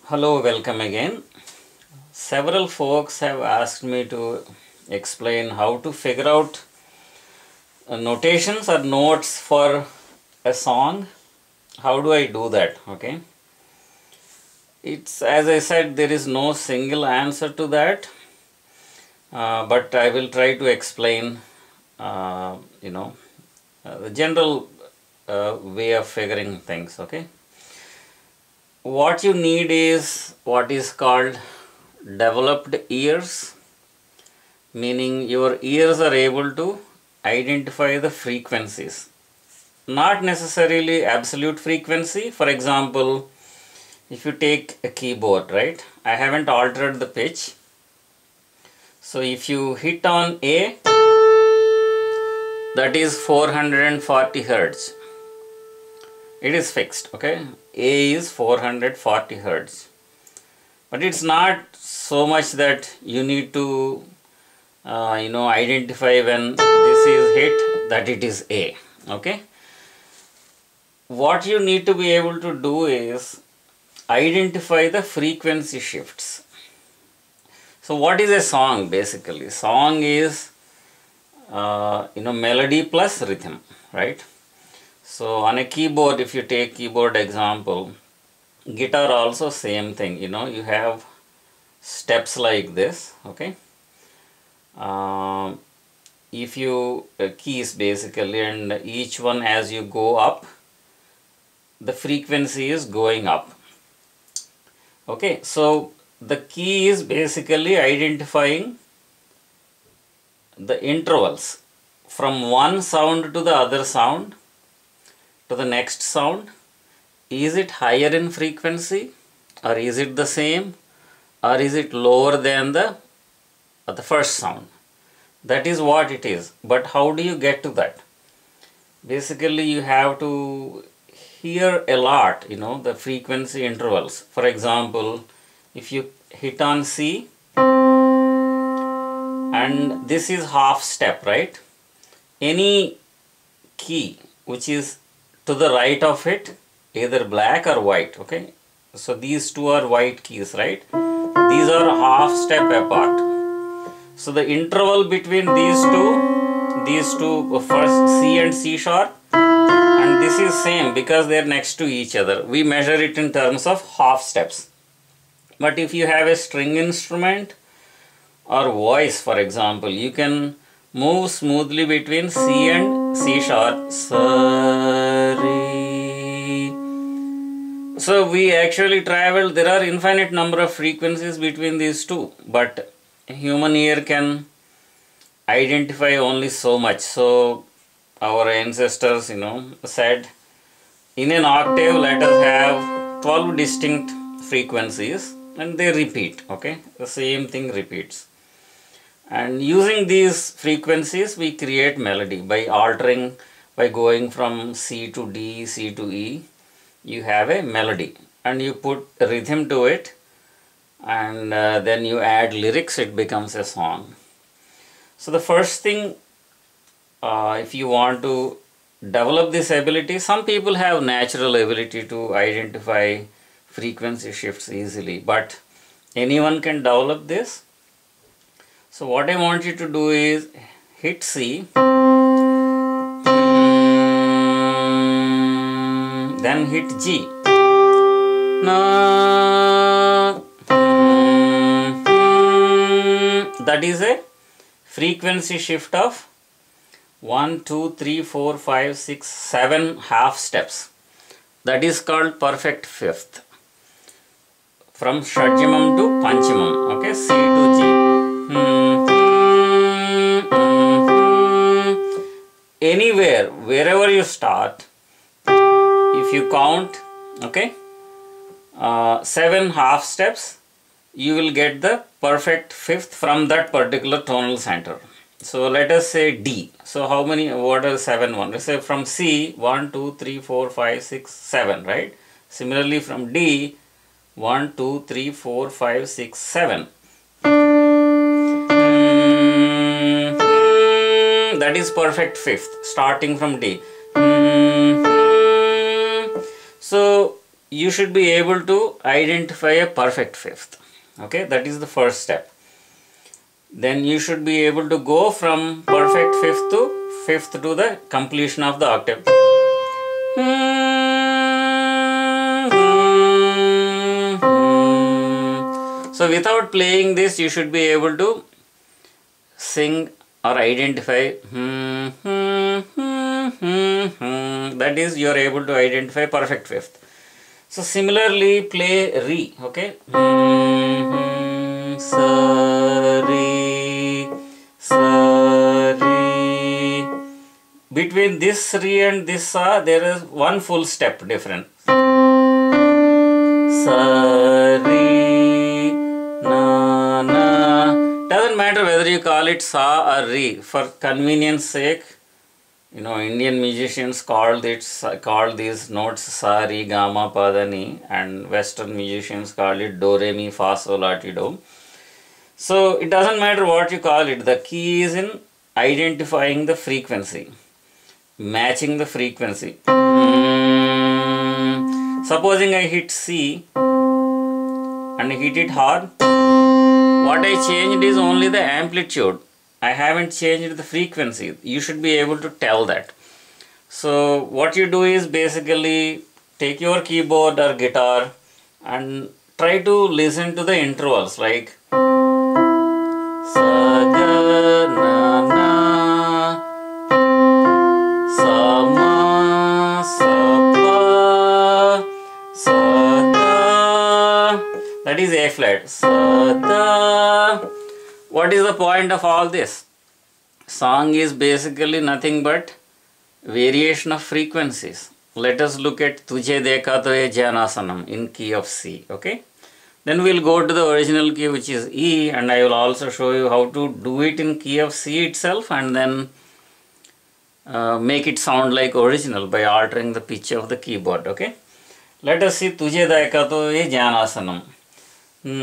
Hello, welcome again. Several folks have asked me to explain how to figure out notations or notes for a song. How do I do that? Okay. It's as I said, there is no single answer to that, but I will try to explain, the general way of figuring things. Okay. What you need is what is called developed ears, meaning your ears are able to identify the frequencies, not necessarily absolute frequency. For example, if you take a keyboard, right, I haven't altered the pitch, so if you hit on A, that is 440 Hertz. It is fixed, okay. A is 440 Hertz, but it's not so much that you need to identify when this is hit that it is A. Okay, what you need to be able to do is identify the frequency shifts. So what is a song? Basically, song is melody plus rhythm, right? So on a keyboard, if you take keyboard example, guitar also same thing. You have steps like this. Okay, if you keys basically, and each one as you go up, the frequency is going up. Okay, so the key is basically identifying the intervals from one sound to the other sound to the next sound. Is it higher in frequency, or is it the same, or is it lower than the first sound? That is what it is. But how do you get to that? Basically, you have to hear a lot, the frequency intervals. For example, if you hit on C, and this is half step, right? Any key which is to the right of it, either black or white, okay? So these two are white keys, right? These are half step apart. So the interval between these two, first C and C sharp, and this is same because they are next to each other. We measure it in terms of half steps. But if you have a string instrument or voice, for example, you can move smoothly between C and C sharp. So we actually travel, there are infinite number of frequencies between these two, but human ear can identify only so much. So our ancestors, said in an octave let us have 12 distinct frequencies, and they repeat, okay? The same thing repeats. And using these frequencies, we create melody by altering, by going from C to D, C to E. You have a melody, and you put rhythm to it, and then you add lyrics, it becomes a song. So the first thing, if you want to develop this ability, some people have natural ability to identify frequency shifts easily, but anyone can develop this. So what I want you to do is hit C, then hit G. That is a frequency shift of 1, 2, 3, 4, 5, 6, 7 half steps. That is called perfect fifth. From Shadjamam to Panchamam, okay, C to G. Anywhere, wherever you start, if you count, okay, 7 half steps, you will get the perfect fifth from that particular tonal center. So let us say D. So how many, what are 7 1? Let's say from C, 1, 2, 3, 4, 5, 6, 7, right? Similarly from D, 1, 2, 3, 4, 5, 6, 7. That is perfect fifth, starting from D. So you should be able to identify a perfect fifth. Okay, that is the first step. Then you should be able to go from perfect fifth to the completion of the octave. So without playing this, you should be able to sing or identify. That is, you are able to identify perfect fifth. So similarly, play re. Okay. Sa re, sa re. Between this re and this sa, there is one full step difference. Sa re, na na. Doesn't matter whether you call it sa or re. For convenience sake, you know, Indian musicians call these notes sa, re, ga, ma, pa, da, ni, and Western musicians call it do, re, mi, fa, sol, la, ti, do. So it doesn't matter what you call it. The key is in identifying the frequency, matching the frequency. Supposing I hit C and hit it hard, what I changed is only the amplitude. I haven't changed the frequency. You should be able to tell that. So what you do is basically take your keyboard or guitar and try to listen to the intervals, like sa, ga, na, na, sa, ma, sa, pa, sa, da. That is A flat. Sa, da. What is the point of all this? Song is basically nothing but variation of frequencies. Let us look at Tujhe Dekha To Ye Janasanam in key of C. Okay. Then we'll go to the original key, which is E, and I will also show you how to do it in key of C itself, and then make it sound like original by altering the pitch of the keyboard. Okay. Let us see Tujhe Dekha To Ye Janasanam. Na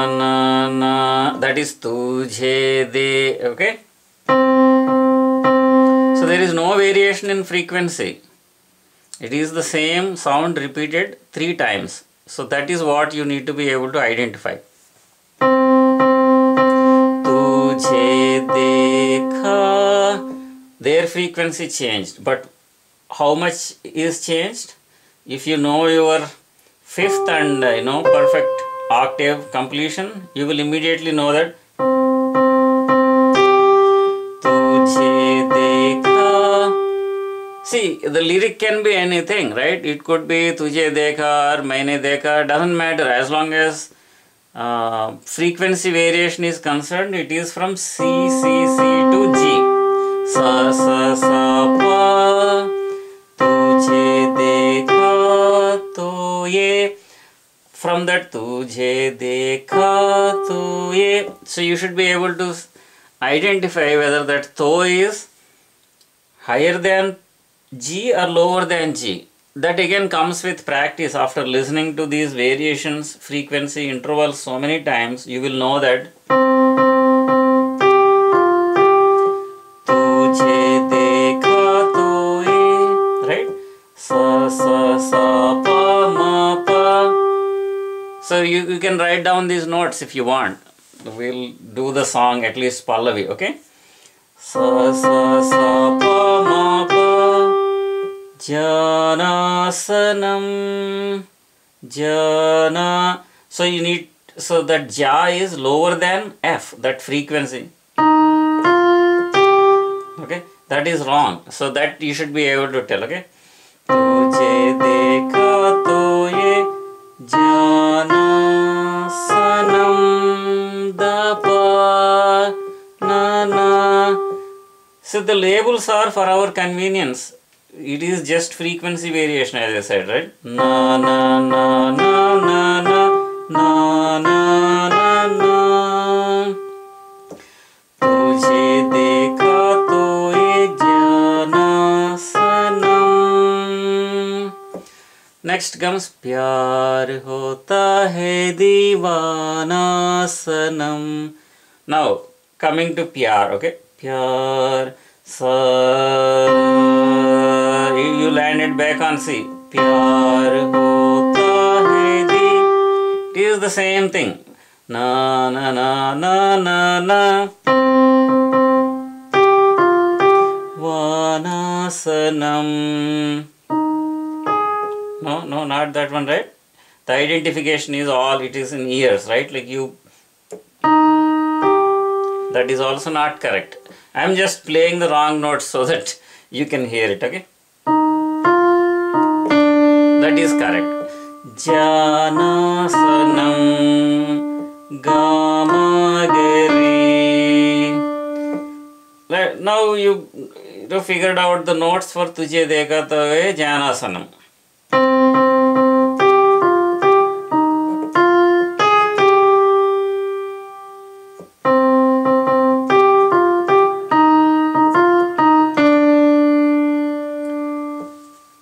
na na. That is Tujhe De. Okay. So there is no variation in frequency. It is the same sound repeated 3 times. So that is what you need to be able to identify. Tujhe dekha. Their frequency changed, but how much is changed? If you know your fifth and perfect octave completion, you will immediately know that Tujhe dekha. See, the lyric can be anything, right? It could be Tujhe dekha or Maine dekha. Doesn't matter, as long as frequency variation is concerned. It is from C to G. Sa sa sa pa. Tujhe dekha to ye. From that Tujhe dekha to ye. So you should be able to identify whether that to is higher than G or lower than G. That again comes with practice. After listening to these variations, frequency intervals so many times, you will know that Tujhe dekha to ye, right? Sa sa sa pa ma pa. So you can write down these notes if you want. We'll do the song, at least Pallavi, okay? Sa sa sa pa ma pa. Janasanam. Jana. So you need, so that ja is lower than F, that frequency. Okay, that is wrong. So that you should be able to tell, okay? Tujhe dekha to ye janasanam da pa na na. So the labels are for our convenience. It is just frequency variation, as I said, right? Na na na na na na na na na na. Tujhe dekha to ye janasanam. Next comes Pyar hota hai deewana sanam. Now coming to Pyar, okay? Pyar sa. You landed back on C. प्यार होता है दी. It is the same thing. Na na na na na na. Vanasanam. No, not that one, right? The identification is all, it is in ears, right? Like you, that is also not correct. I am just playing the wrong notes so that you can hear it, okay? That is correct. Janasanam Gamagari. Now you figured out the notes for Tujhe Dekha To Hai Janasanam.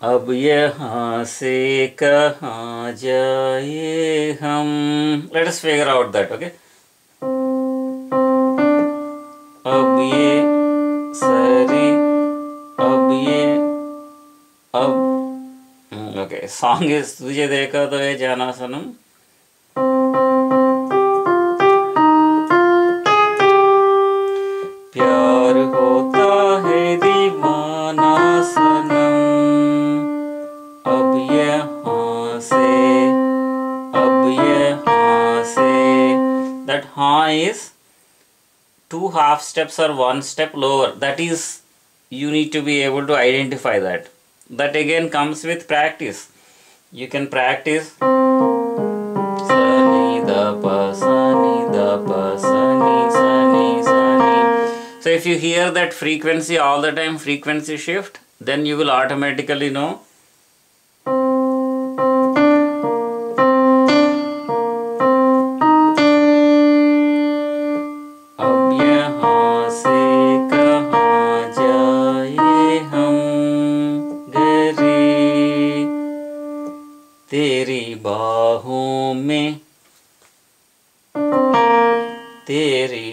अब यहाँ से कहाँ जाए हम. Let us figure out that, okay? अब ये सरी, अब ये, अब. Okay, song is तुझे देखा तो है जाना सनम. प्यार होता है दीवाना सनम. अब यहाँ से, that ha is 2 half steps or 1 step lower. That is, you need to be able to identify that. That again comes with practice. You can practice sa ni da pa sa ni da pa sa ni sa ni sa ni. So if you hear that frequency all the time, frequency shift, then you will automatically know. तेरी बाहों में तेरी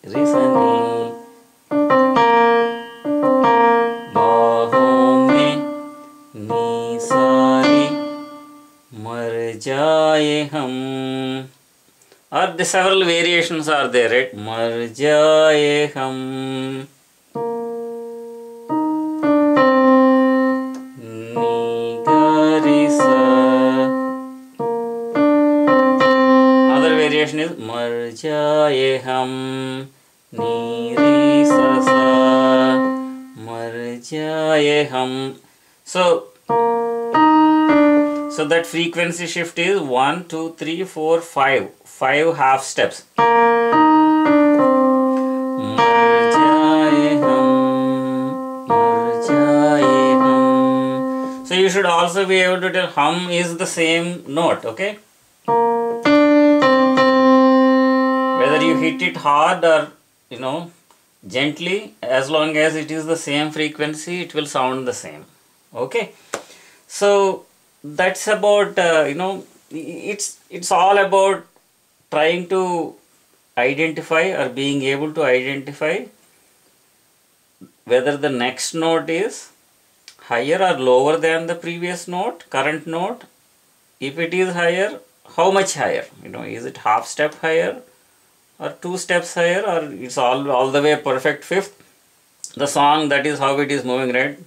रिसनी, बाहों में नी सारी मर जाए हम. Or the several variations are there, right? मर जाए हम. Is मर जाए हम नी री सा सा मर जाए हम. So that frequency shift is 1, 2, 3, 4, 5 half steps. मर जाए हम. So you should also be able to tell hum is the same note, okay? Whether you hit it hard or gently, as long as it is the same frequency, it will sound the same. Okay, so that's about it's all about trying to identify or being able to identify whether the next note is higher or lower than the previous note, current note. If it is higher, how much higher? Is it half step higher or 2 steps higher, or it's all the way perfect fifth? The song, that is how it is moving, right?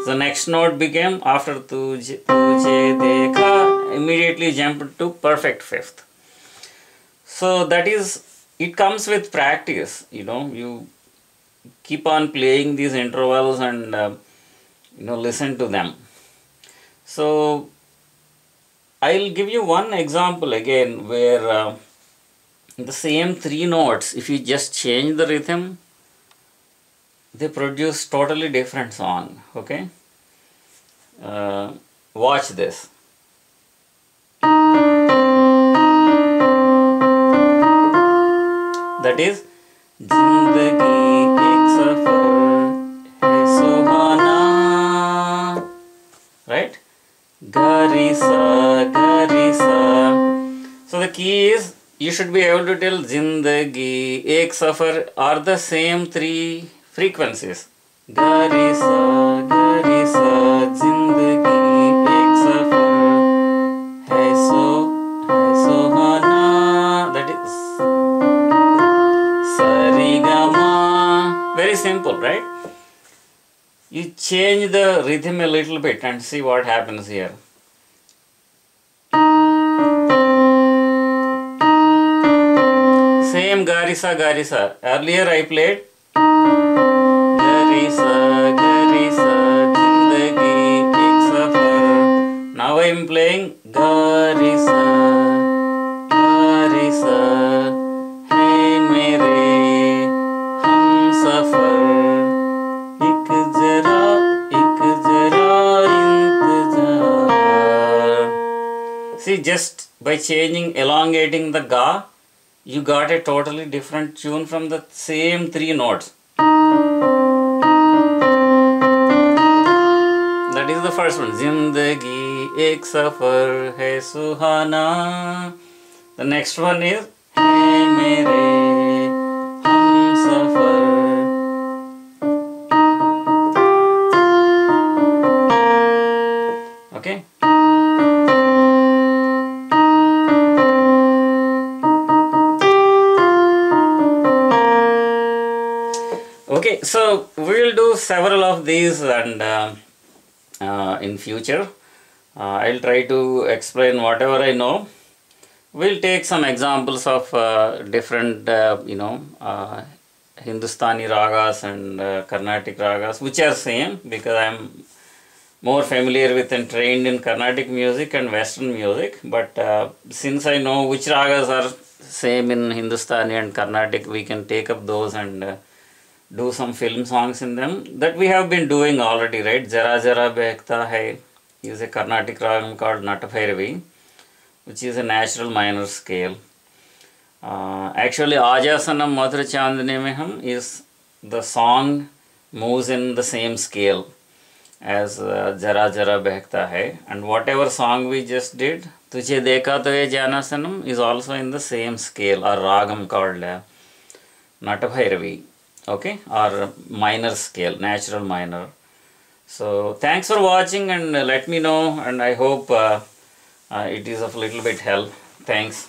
The next note became, after tujhe dekha, immediately jumped to perfect fifth. So that is, it comes with practice. You keep on playing these intervals and listen to them. So I'll give you one example again where the same 3 notes, if you just change the rhythm, they produce totally different song. Okay, watch this. That is Zindagi ek safar hai suhana, right? Garisa. So the key is, you should be able to tell Zindagi ek safar are the same 3 frequencies. Gari sa, zindagi ek safar hai suhana. That is sarigama. Very simple, right? You change the rhythm a little bit and see what happens here. Same garisa, garisa. Earlier I played garisa, zindagi ek safar. Now I am playing garisa, hey mere hum safar. Ik jara intezar. See, just by changing, elongating the ga, you got a totally different tune from the same three notes. That is the first one. Zindagi ek safar hai suhana. The next one is Hai mere hum safar. Okay. Okay, so we'll do several of these, and in future I'll try to explain whatever I know. We'll take some examples of different Hindustani ragas and Carnatic ragas, which are same, because I'm more familiar with and trained in Carnatic music and Western music. But since I know which ragas are same in Hindustani and Carnatic, we can take up those and do some film songs in them. That we have been doing already, right? Jara Jara Behkta Hai is a Carnatic ragam called Nataphairavi, which is a natural minor scale. Actually, Ajasanam Madhura Chandani Meham is the song moves in the same scale as Jara Jara Behkta Hai, and whatever song we just did, Tujhe Dekha To Ye Jana Sanam, is also in the same scale or ragam called Nataphairavi. Okay, or minor scale, natural minor. So thanks for watching, and let me know, and I hope it is of little bit help. Thanks.